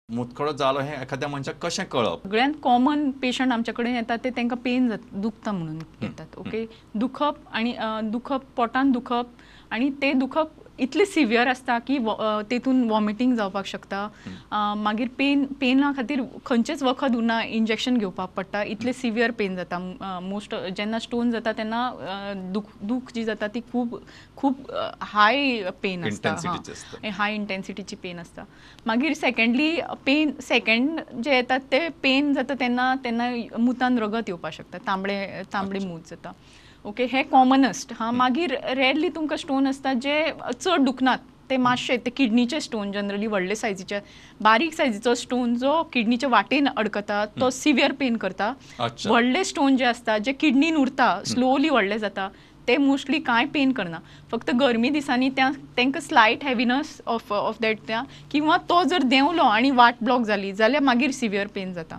मुतखडो जालो हे एखाद्या मनशाक कशें कळप? सगळ्यांत कॉमन पेशंट आमच्या कडेन येतात ते तांकां पेन दुखता म्हणून येतात. ओके, दुखप आणि दुखप, पोटान दुखप आणि ते दुखप इतले सिवियर आसता की तेतून वॉमिटींग जावपाक शकता. मागीर पेना खातीर खंयचेच वखद उरना, इंजेक्शन घेवपाक पडटा, इतले सिवियर पेन जाता. मोस्ट जेन्ना स्टोन जाता तेन्ना दूख जी जाता ती खूब खूब हाय पेन आसता, हाय इंटेन्सिटीची पेन आसता. मागीर सेकंड जे येतात ते पेन जाता तेन्ना मुतान रगत येवपाक शकता, तांबडे मूत जाता. ओके, हे कॉमनस्ट. मागीर रेरली तुमकां स्टोन आसता जे चड दुखनात, ते मातशे ते किडनीचे स्टोन, जनरली व्हडले सायजीचे. बारीक सायजीचो स्टोन जो किडनीच्या वाटेन अडकता तो सिवियर पेन करता. व्हडले स्टोन जे आसता जे किडनीन उरता, स्लोली व्हडले जाता, ते मोस्टली कांय पेन करना. फक्त गरमी दिसांनी तांकां स्लायट हेविनस ऑफ दॅट किंवा तो जर देंवलो आनी वाट ब्लॉक जाली जाल्यार मागीर सिवियर पेन जाता.